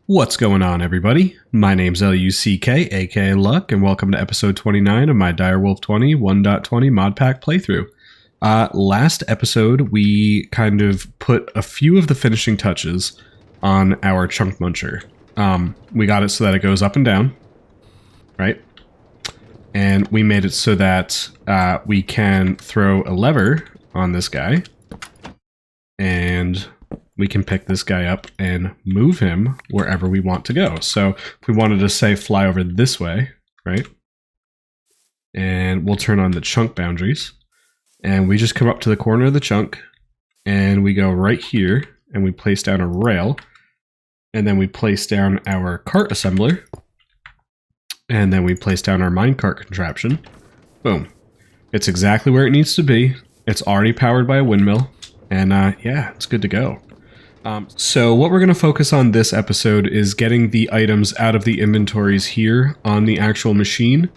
What's going on, everybody? My name's LUCK, aka Luck, and welcome to episode 29 of my Direwolf20 1.20 Modpack playthrough. Last episode, we kind of put a few of the finishing touches on our Chunk Muncher. We got it so that it goes up and down, right? And we made it so that we can throw a lever on this guy, and we can pick this guy up and move him wherever we want to go. So if we wanted to say fly over this way, right? And we'll turn on the chunk boundaries. And we just come up to the corner of the chunk and we go right here and we place down a rail. And then we place down our cart assembler. And then we place down our minecart contraption. Boom. It's exactly where it needs to be. It's already powered by a windmill. And yeah, it's good to go. So what we're going to focus on this episode is getting the items out of the inventories here on the actual machine.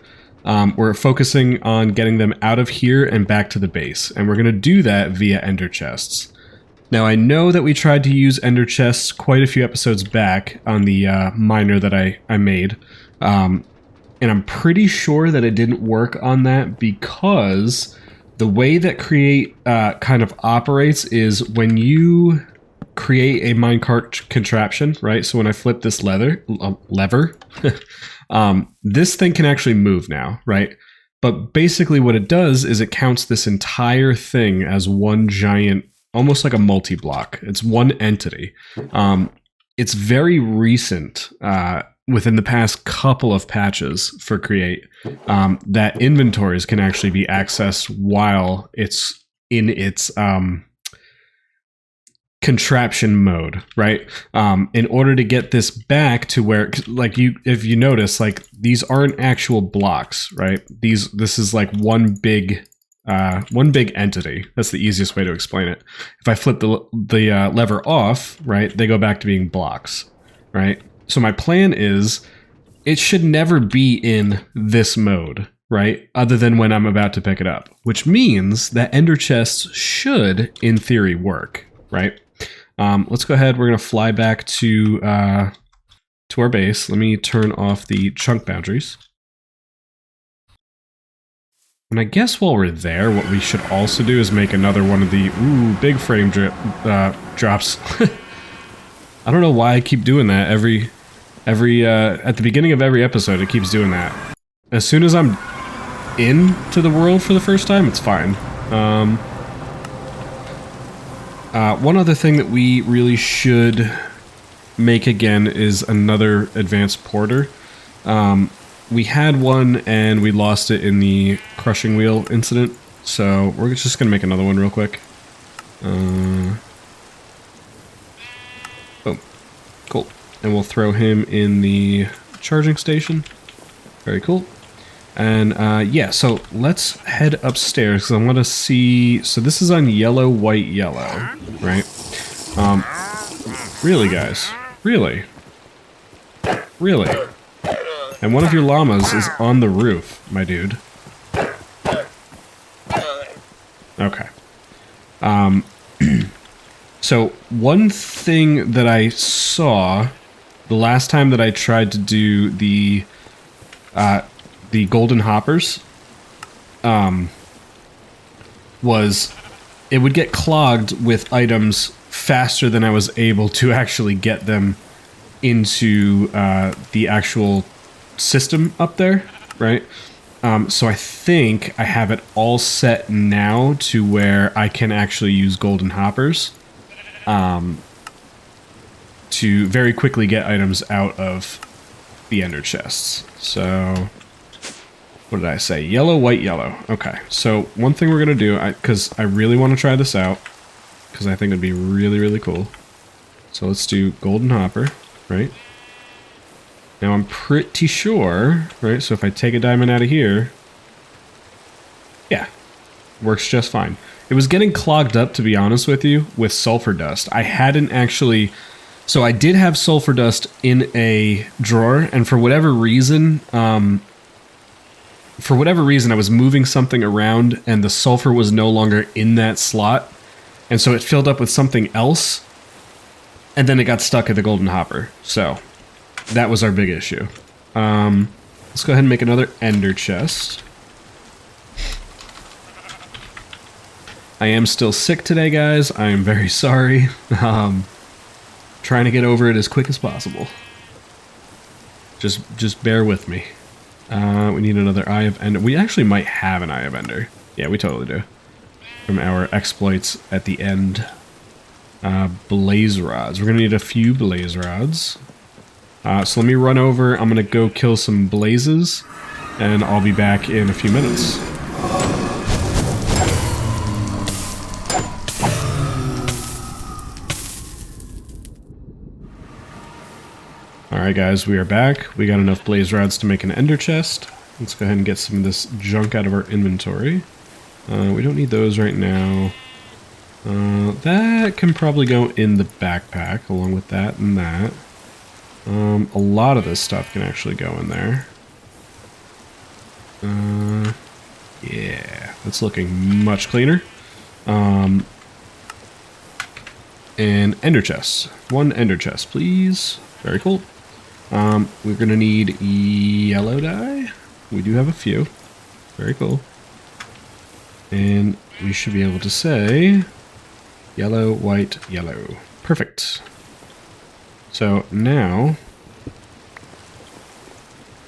We're focusing on getting them out of here and back to the base, and we're going to do that via ender chests. Now, I know that we tried to use ender chests quite a few episodes back on the miner that I made, and I'm pretty sure that it didn't work on that because the way that Create kind of operates is when you create a minecart contraption, right? So when I flip this lever, this thing can actually move now, right? But basically what it does is it counts this entire thing as one giant, almost like a multi-block. It's one entity. It's very recent, within the past couple of patches for Create, that inventories can actually be accessed while it's in its contraption mode, right? In order to get this back to where, like, if you notice, like, these aren't actual blocks, right? This is like one big entity. That's the easiest way to explain it. If I flip the lever off, right, they go back to being blocks, right? So my plan is it should never be in this mode, right? Other than when I'm about to pick it up, which means that ender chests should, in theory, work, right? Let's go ahead. We're going to fly back to our base. Let me turn off the chunk boundaries. And I guess while we're there, what we should also do is make another one of the big frame drops. I don't know why I keep doing that every at the beginning of every episode. It keeps doing that. As soon as I'm into the world for the first time, it's fine. One other thing that we really should make again is another advanced porter. We had one and we lost it in the crushing wheel incident, so we're just going to make another one real quick. Boom. Cool. And we'll throw him in the charging station. Very cool. And yeah, so let's head upstairs because I want to see. So this is on yellow, white, yellow, right? Really, guys, really. And one of your llamas is on the roof, my dude. Okay. So one thing that I saw the last time that I tried to do the golden hoppers, was it would get clogged with items faster than I was able to actually get them into the actual system up there, right? So I think I have it all set now to where I can actually use golden hoppers to very quickly get items out of the ender chests. So what did I say? Yellow, white, yellow. Okay, so one thing we're going to do, because I really want to try this out, because I think it'd be really, really cool. So let's do golden hopper, right? Now I'm pretty sure, right, so if I take a diamond out of here, yeah, works just fine. It was getting clogged up, to be honest with you, with sulfur dust. I hadn't actually... So I did have sulfur dust in a drawer, and for whatever reason, I was moving something around, and the sulfur was no longer in that slot, and so it filled up with something else, and then it got stuck at the golden hopper. So that was our big issue. Let's go ahead and make another ender chest. I am still sick today, guys. I am very sorry. Trying to get over it as quick as possible. Just bear with me. We need another Eye of Ender. We actually might have an Eye of Ender. Yeah, we totally do. From our exploits at the end. Blaze rods. We're gonna need a few blaze rods. So let me run over. I'm gonna go kill some blazes, and I'll be back in a few minutes. Alright guys, we are back. We got enough blaze rods to make an ender chest. Let's go ahead and get some of this junk out of our inventory. We don't need those right now. That can probably go in the backpack along with that and that. A lot of this stuff can actually go in there. Yeah, that's looking much cleaner. And ender chests. One ender chest, please. Very cool. We're gonna need yellow dye. We do have a few. Very cool. And we should be able to say yellow, white, yellow. Perfect. So now,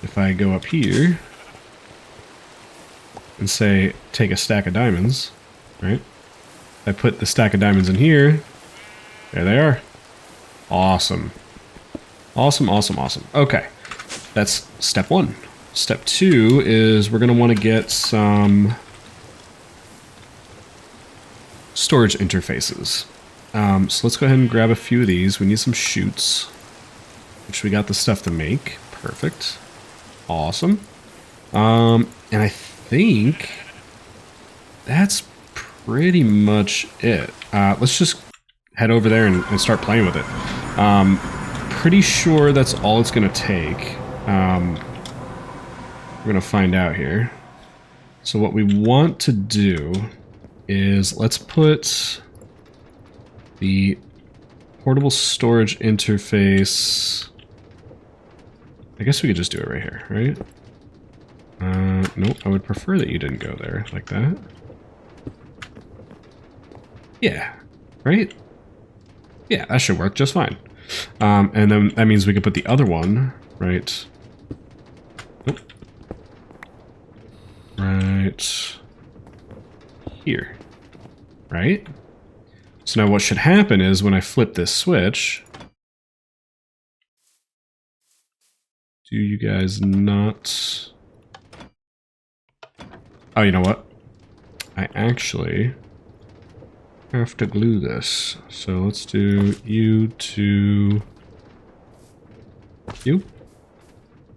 if I go up here and say take a stack of diamonds, right? I put the stack of diamonds in here. There they are. Awesome. Awesome, awesome, awesome. Okay, that's step one. Step two is we're going to want to get some storage interfaces. So let's go ahead and grab a few of these. We need some chutes, which we got the stuff to make. Perfect. Awesome. And I think that's pretty much it. Let's just head over there and start playing with it. Pretty sure that's all it's going to take. We're going to find out here. So what we want to do is let's put the portable storage interface. I guess we could just do it right here, right? Nope, I would prefer that you didn't go there like that. Yeah, right? Yeah, that should work just fine. And then that means we could put the other one right. Nope. Right here. Right? So now what should happen is when I flip this switch, do you guys not... Oh, you know what? I actually have to glue this. So let's do you to you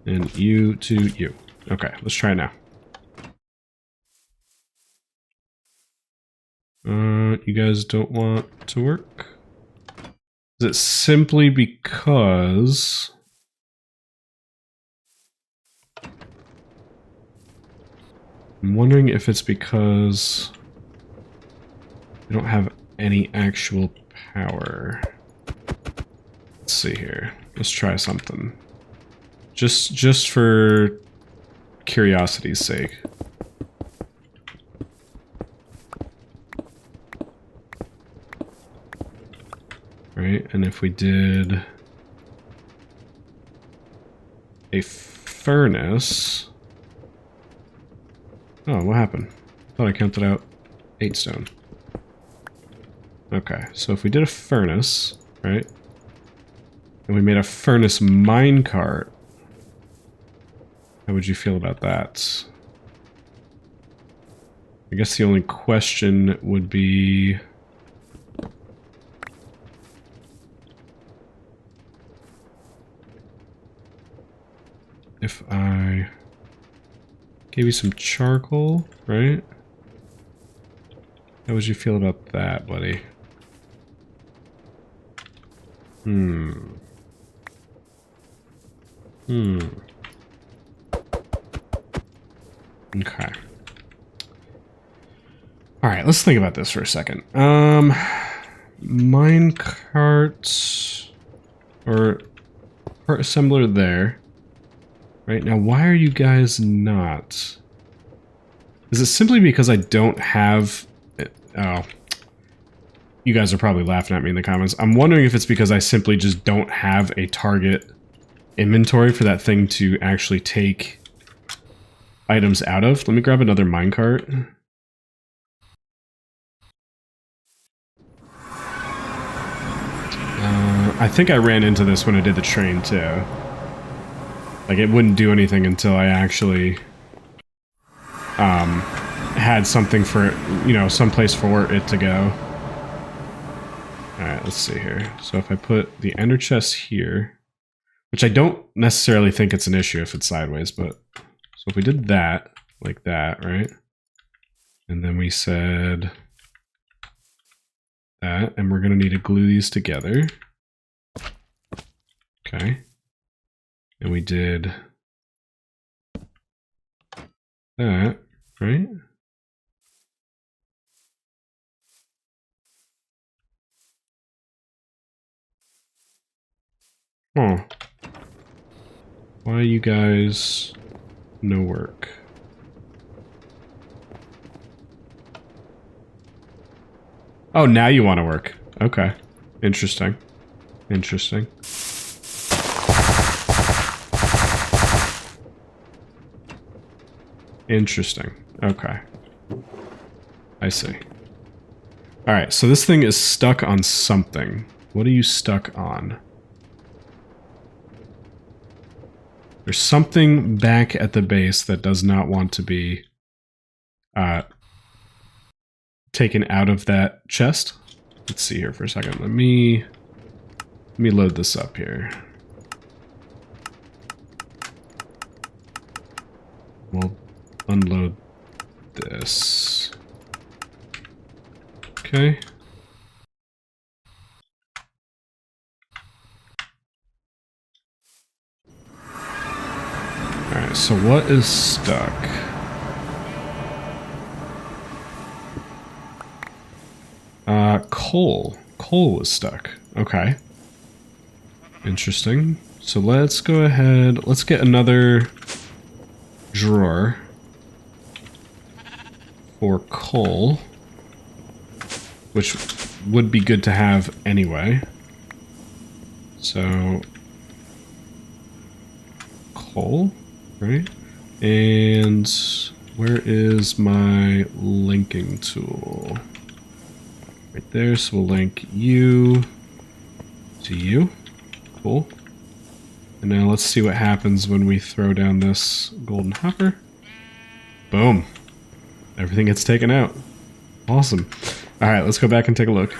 and you to you. Okay, let's try it now. You guys don't want to work? Is it simply because I'm wondering if it's because we don't have any actual power. Let's see here. Let's try something. Just for curiosity's sake. Right, and if we did a furnace... Oh, what happened? I thought I counted out 8 stone. Okay, so if we did a furnace, right? And we made a furnace minecart, how would you feel about that? I guess the only question would be... if I gave you some charcoal, right? How would you feel about that, buddy? Okay. Alright, let's think about this for a second. Minecarts... or... part assembler there. Right now, why are you guys not? Is it simply because I don't have... Oh. You guys are probably laughing at me in the comments. I'm wondering if it's because I simply just don't have a target inventory for that thing to actually take items out of. Let me grab another minecart. I think I ran into this when I did the train too. Like, it wouldn't do anything until I actually had something for, you know, someplace for it to go. Alright, let's see here. So if I put the ender chest here, which I don't necessarily think it's an issue if it's sideways, but... So if we did that, like that, right? And then we said that, and we're going to need to glue these together. Okay. And we did that, right? Oh. Why you guys no work? Oh, now you want to work. Okay. Interesting. Interesting. Interesting. Okay. I see. Alright, so this thing is stuck on something. What are you stuck on? There's something back at the base that does not want to be taken out of that chest. Let's see here for a second. Let me load this up here. We'll unload this. Okay. Alright, so what is stuck? Coal. Coal is stuck. Okay. Interesting. So let's go ahead, let's get another drawer for coal, which would be good to have anyway. So, coal, right? And where is my linking tool? Right there, so we'll link you to you. Cool. And now let's see what happens when we throw down this golden hopper. Boom. Everything gets taken out. Awesome. Alright, let's go back and take a look.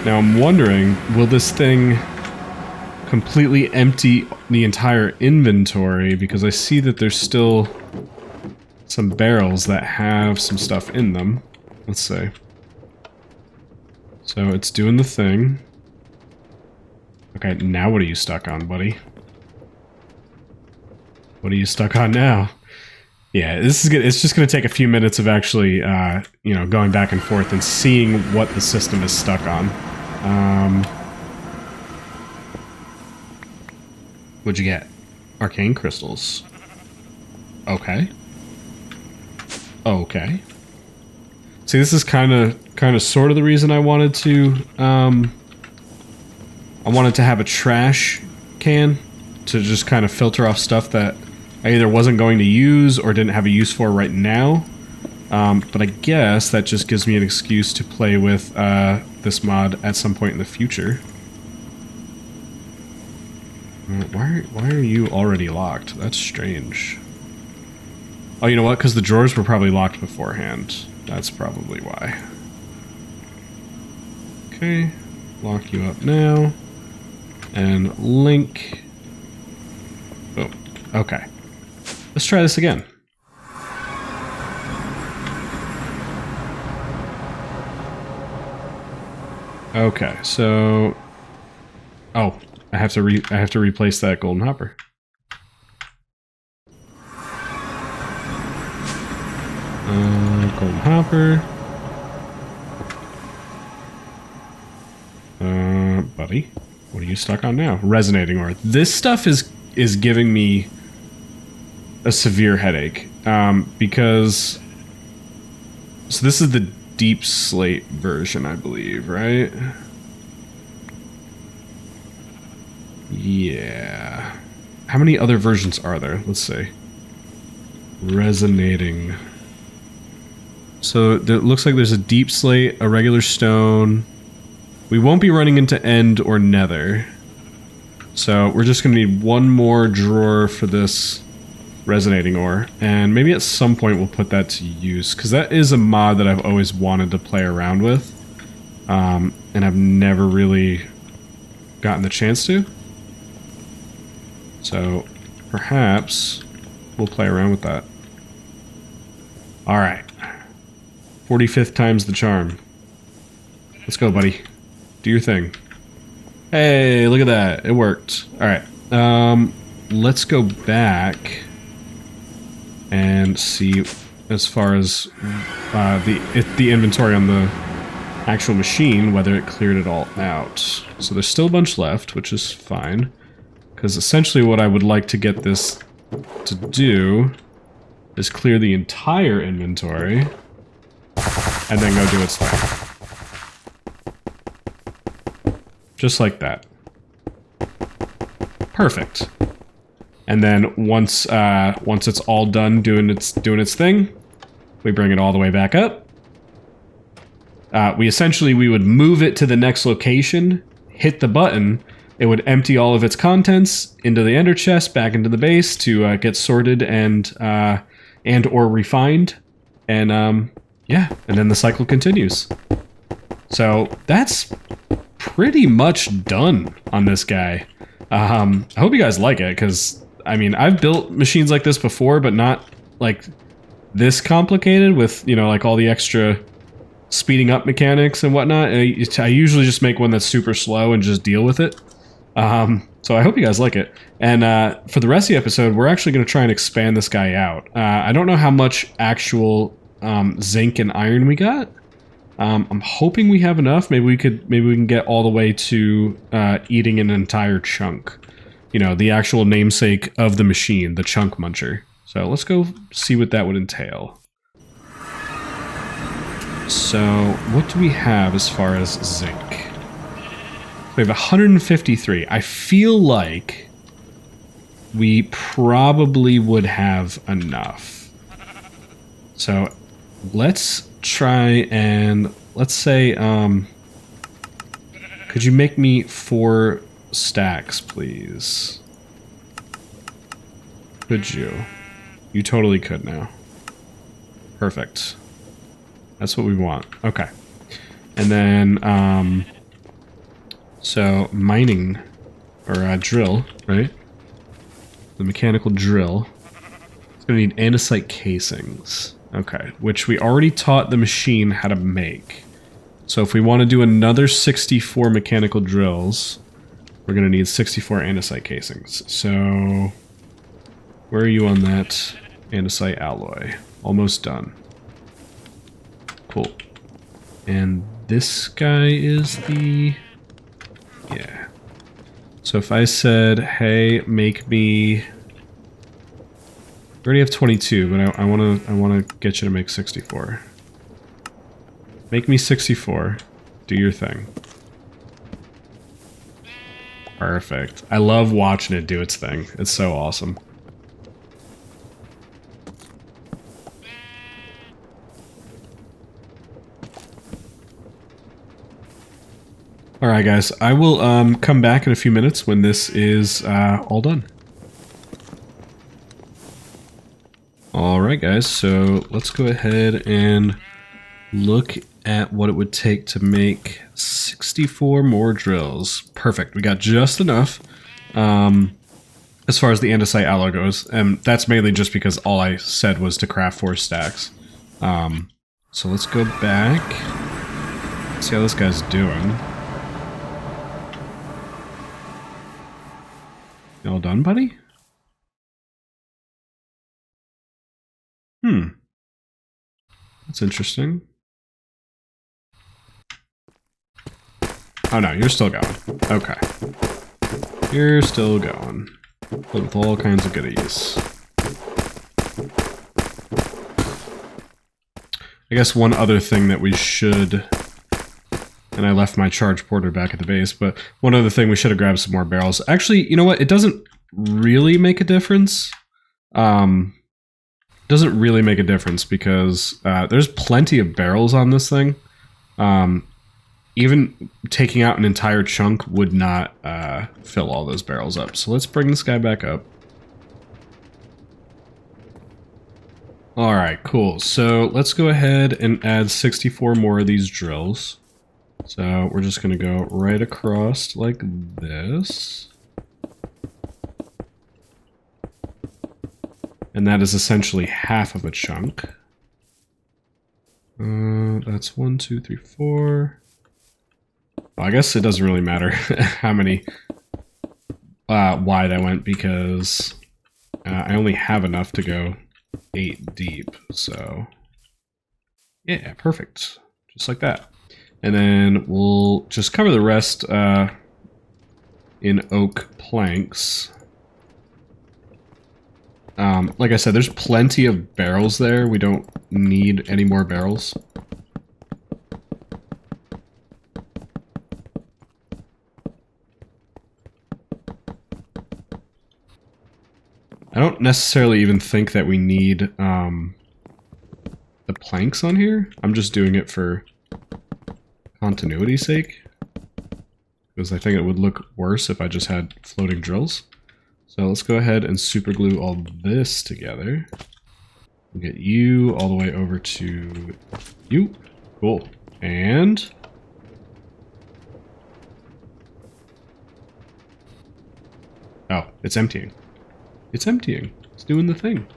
Now I'm wondering, will this thing completely empty the entire inventory? Because I see that there's still some barrels that have some stuff in them. Let's see. So it's doing the thing. Okay, now what are you stuck on, buddy? What are you stuck on now? Yeah, this is good. It's just going to take a few minutes of actually, you know, going back and forth and seeing what the system is stuck on. What'd you get? Arcane crystals. Okay. Okay. See, this is kind of sort of the reason I wanted to have a trash can to just kind of filter off stuff that I either wasn't going to use or didn't have a use for right now. But I guess that just gives me an excuse to play with this mod at some point in the future. Why are you already locked? That's strange. Oh, you know what? Because the drawers were probably locked beforehand. That's probably why. Okay, lock you up now. And link. Boom. Okay. Let's try this again. Okay, so... Oh, I have to replace that golden hopper. Golden hopper. Buddy. What are you stuck on now? Resonating ore. This stuff is giving me a severe headache. Because... So this is the deep slate version, I believe, right? Yeah. How many other versions are there? Let's see. Resonating. So it looks like there's a deep slate, a regular stone. We won't be running into end or nether. So we're just going to need one more drawer for this resonating ore. And maybe at some point we'll put that to use. Because that is a mod that I've always wanted to play around with. And I've never really gotten the chance to. So perhaps we'll play around with that. Alright. 45th time's the charm. Let's go, buddy. Do your thing. Hey, look at that. It worked. Alright. Let's go back and see as far as the inventory on the actual machine, whether it cleared it all out. So there's still a bunch left, which is fine. Because essentially what I would like to get this to do is clear the entire inventory and then go do its thing. Just like that. Perfect. And then once it's all done doing its thing, we bring it all the way back up. We would move it to the next location, hit the button. It would empty all of its contents into the ender chest, back into the base to get sorted and or refined, and yeah, and then the cycle continues. So that's pretty much done on this guy. I hope you guys like it, because I mean, I've built machines like this before, but not like this complicated with, you know, like all the extra speeding up mechanics and whatnot. I usually just make one that's super slow and just deal with it. So I hope you guys like it. And for the rest of the episode, we're actually going to try and expand this guy out. I don't know how much actual zinc and iron we got. I'm hoping we have enough. Maybe we can get all the way to eating an entire chunk. You know, the actual namesake of the machine, the chunk muncher. So let's go see what that would entail. So what do we have as far as zinc? We have 153. I feel like we probably would have enough. So let's try and, let's say, could you make me 4 stacks, please? Could you? You totally could now. Perfect. That's what we want. Okay. And then, so mining, or drill, right? The mechanical drill. It's gonna need andesite casings. Okay, which we already taught the machine how to make. So if we want to do another 64 mechanical drills, we're gonna need 64 andesite casings. So where are you on that andesite alloy? Almost done. Cool. And this guy is the... yeah. So if I said, hey, make me... I already have 22, but I wanna get you to make 64. Make me 64. Do your thing. Perfect. I love watching it do its thing. It's so awesome. Alright guys, I will come back in a few minutes when this is all done. Alright guys, so let's go ahead and look at what it would take to make 64 more drills. Perfect, we got just enough as far as the andesite alloy goes, and that's mainly just because all I said was to craft 4 stacks. So let's go back, see how this guy's doing. You all done, buddy? That's interesting. Oh no, you're still going. Okay. You're still going. With all kinds of goodies. I guess one other thing that we should... And I left my charge porter back at the base, but one other thing, we should have grabbed some more barrels. Actually, you know what? It doesn't really make a difference. Doesn't really make a difference because there's plenty of barrels on this thing. Even taking out an entire chunk would not fill all those barrels up. So let's bring this guy back up. Alright, cool. So let's go ahead and add 64 more of these drills. So we're just going to go right across like this. And that is essentially half of a chunk. That's 1, 2, 3, 4. Well, I guess it doesn't really matter how many wide I went because I only have enough to go 8 deep. So yeah, perfect. Just like that. And then we'll just cover the rest in oak planks. Like I said, there's plenty of barrels there. We don't need any more barrels. I don't necessarily even think that we need the planks on here. I'm just doing it for continuity's sake. Because I think it would look worse if I just had floating drills. So let's go ahead and super glue all this together. We'll get you all the way over to you. Cool. And... oh, it's emptying. It's emptying. It's doing the thing.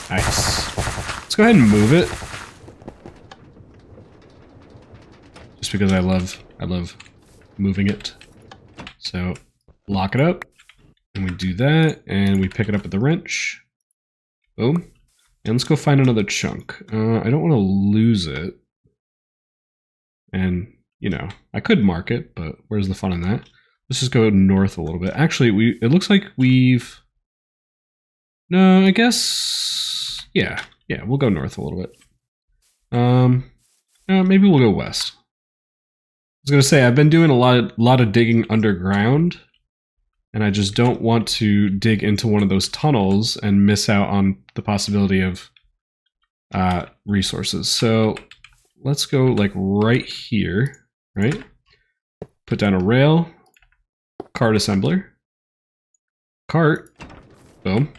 Nice. Let's go ahead and move it. Just because I love moving it. So lock it up, and we do that, and we pick it up with the wrench. Boom. And let's go find another chunk. I don't want to lose it. And, you know, I could mark it, but where's the fun in that? Let's just go north a little bit. Actually, it looks like we've... no, I guess... yeah, we'll go north a little bit. Maybe we'll go west. I was gonna say, I've been doing a lot of digging underground, and I just don't want to dig into one of those tunnels and miss out on the possibility of resources. So let's go like right here, right? Put down a rail, cart assembler, cart, boom,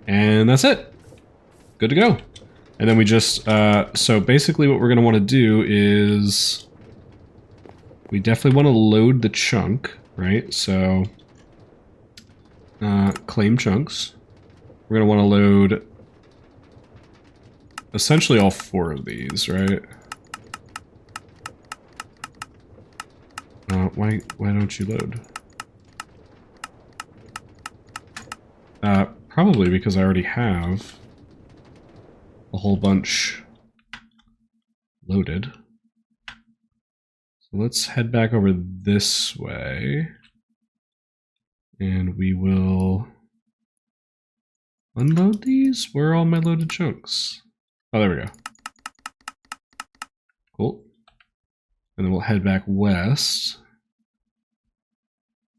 and that's it. Good to go. And then we just, so basically what we're gonna wanna do is, we definitely want to load the chunk, right? So, claim chunks. We're going to want to load essentially all 4 of these, right? Why don't you load? Probably because I already have a whole bunch loaded. So let's head back over this way, and we will unload these. Where are all my loaded chunks? Oh, there we go. Cool. And then we'll head back west.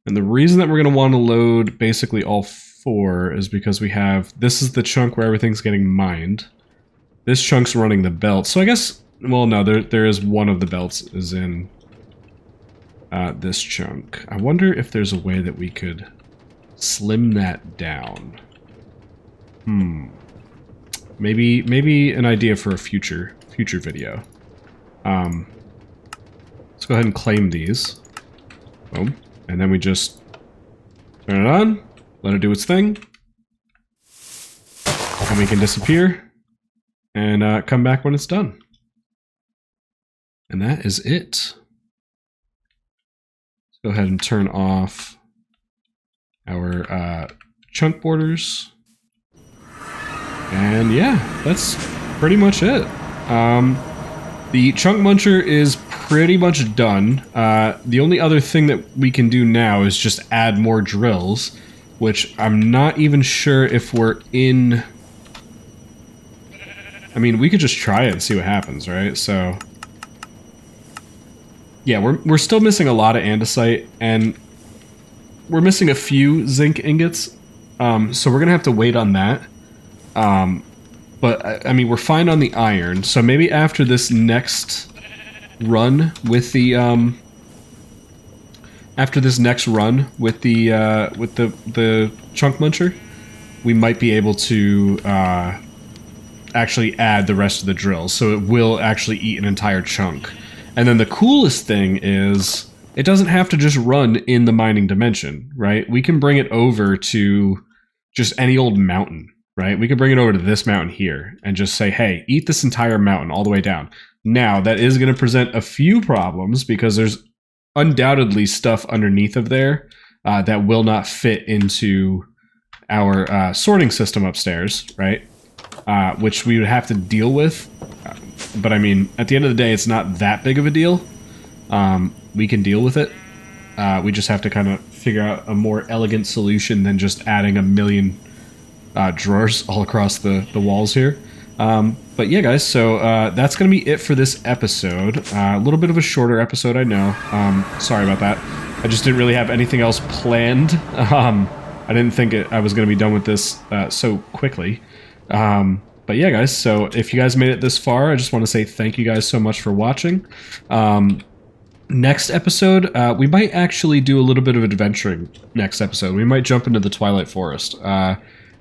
And the reason that we're going to want to load basically all 4 is because we have, this is the chunk where everything's getting mined. This chunk's running the belt. So I guess, well, no, there is one of the belts is in this chunk. I wonder if there's a way that we could slim that down. Maybe an idea for a future video. Let's go ahead and claim these. Boom. And then we just turn it on, let it do its thing, and we can disappear and come back when it's done. And that is it. Go ahead and turn off our chunk borders. And yeah, that's pretty much it. The chunk muncher is pretty much done. The only other thing that we can do now is just add more drills, which I'm not even sure if we're in... I mean, we could just try it and see what happens, right? So... yeah, we're still missing a lot of andesite, and we're missing a few zinc ingots, so we're gonna have to wait on that. But, I mean, we're fine on the iron, so maybe after this next run with the, the chunk muncher, we might be able to, actually add the rest of the drills, so it will actually eat an entire chunk. And then the coolest thing is, it doesn't have to just run in the mining dimension, right? We can bring it over to just any old mountain. Right? We can bring it over to this mountain here and just say, hey, eat this entire mountain all the way down. Now, that is going to present a few problems because there's undoubtedly stuff underneath of there that will not fit into our sorting system upstairs, right? Which we would have to deal with. But I mean, at the end of the day, it's not that big of a deal. We can deal with it. We just have to kind of figure out a more elegant solution than just adding a million drawers all across the walls here. But yeah, guys, so that's going to be it for this episode. A little bit of a shorter episode, I know. Sorry about that. I just didn't really have anything else planned. I didn't think I was going to be done with this so quickly. But yeah, guys, so if you guys made it this far, I just want to say thank you guys so much for watching. Next episode, we might actually do a little bit of adventuring next episode. We might jump into the Twilight Forest.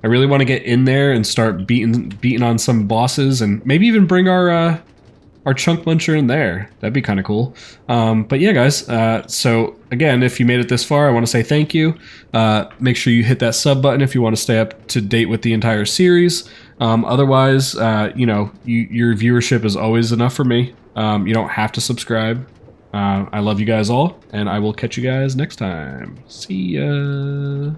I really want to get in there and start beating on some bosses, and maybe even bring our chunk muncher in there. That'd be kind of cool. But yeah, guys. So again, if you made it this far, I want to say thank you. Make sure you hit that sub button if you want to stay up to date with the entire series. Otherwise, you know, your viewership is always enough for me. You don't have to subscribe. I love you guys all, and I will catch you guys next time. See ya.